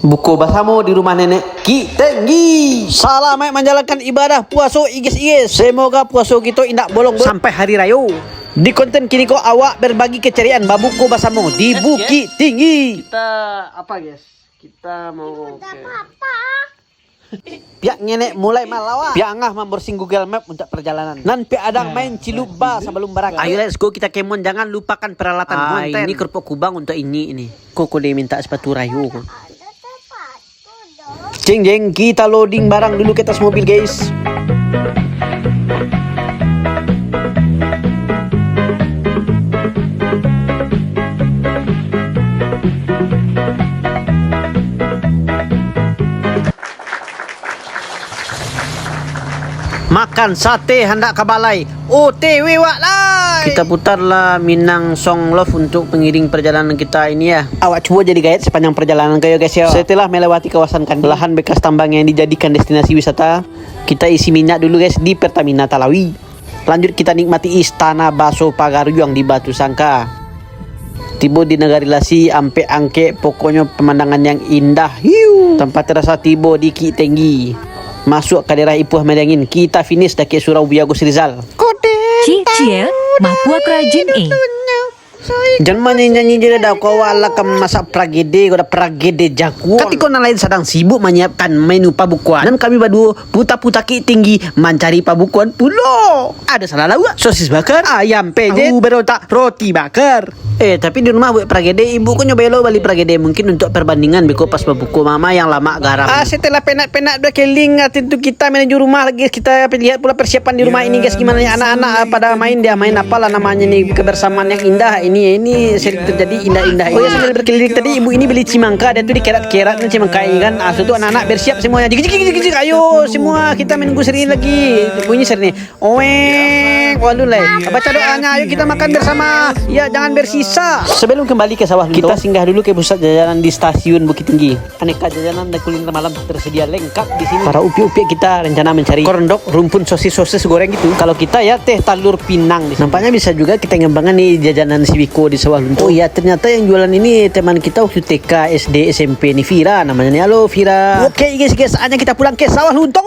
Buku bahasamu di rumah nenek Ki Tenggi. Selamat menjalankan ibadah puasa igis. Semoga puasa kita indak bolong sampai hari raya. Di konten kini kau awak berbagi keceriaan babuku bahasamu di Bukit Tinggi. Kita apa guys? Kita mau Pihak nenek mulai malawa. Pihak ngah membersih Google Map untuk perjalanan. Nan pihak adang main ciluba sebelum berangkat. Ayo let's go kita kemon, jangan lupakan peralatan konten. Ini kerupuk kubang untuk ini. Kok dia minta sepatu rayu. Jeng kita loading barang dulu ke atas mobil guys. Makan sate hendak ke balai. OTW wak lai. Kita putarlah Minang Song Love untuk pengiring perjalanan kita ini ya. Awak coba jadi guide sepanjang perjalanan kayo guys ya. Setelah melewati kawasan lahan bekas tambang yang dijadikan destinasi wisata, kita isi minyak dulu guys di Pertamina Talawi. Lanjut kita nikmati Istana Bakso Pagaryong di Batu Sangka. Tiba di negara Lasi, ampe angke, pokoknya pemandangan yang indah. Hiu. Tempat terasa tiba di Ki Tenggi. Masuk ke daerah Ipuh Medangin. Kita finish daki Surau Biagus Rizal. Cicil, mapua kerajin Jangan nyanyi jadi dah kau ala masak pragede, kau dah pragede jago. Ketika orang lain sedang sibuk menyiapkan menu pabukuan, dan kami berdua puta-puta Ki Tinggi mencari pabukuan pulo. Ada salah lauk, sosis bakar, ayam pejet, berotak, roti bakar. Tapi di rumah buat pragede, ibuku nyoba lo balik pragede mungkin untuk perbandingan beko pas pabuku mama yang lama garam. Setelah penat-penat berkeliling, tentu kita menuju rumah lagi. Kita lihat pula persiapan di rumah ini guys, gimana ya anak-anak pada main, dia main apalah namanya nih, kebersamaan yang indah. Ini sering terjadi indah-indah. Oh ya, sambil berkeliling tadi ibu ini beli cimangka, dan tuh dikerat-kerat nih cimangka ini kan. Itu anak-anak bersiap semuanya. Jik, ayo semua kita menunggu sering lagi. Bunyi sering nih. Waduh lah. Baca doanya, ayo kita makan bersama. Ya jangan bersisa. Sebelum kembali ke sawah kita singgah dulu ke pusat jajanan di stasiun Bukit Tinggi. Aneka jajanan dan kuliner malam tersedia lengkap di sini. Para upi-upi kita rencana mencari korondok, rumpun, sosis goreng gitu. Kalau kita ya teh talur pinang. Nampaknya bisa juga kita ngembangkan nih jajanan si Wiko di sawah lunto. Oh iya, ternyata yang jualan ini teman kita waktu TK, SD, SMP nih, Vira namanya nih. Halo Vira. Oke guys, saatnya kita pulang ke sawah lunto.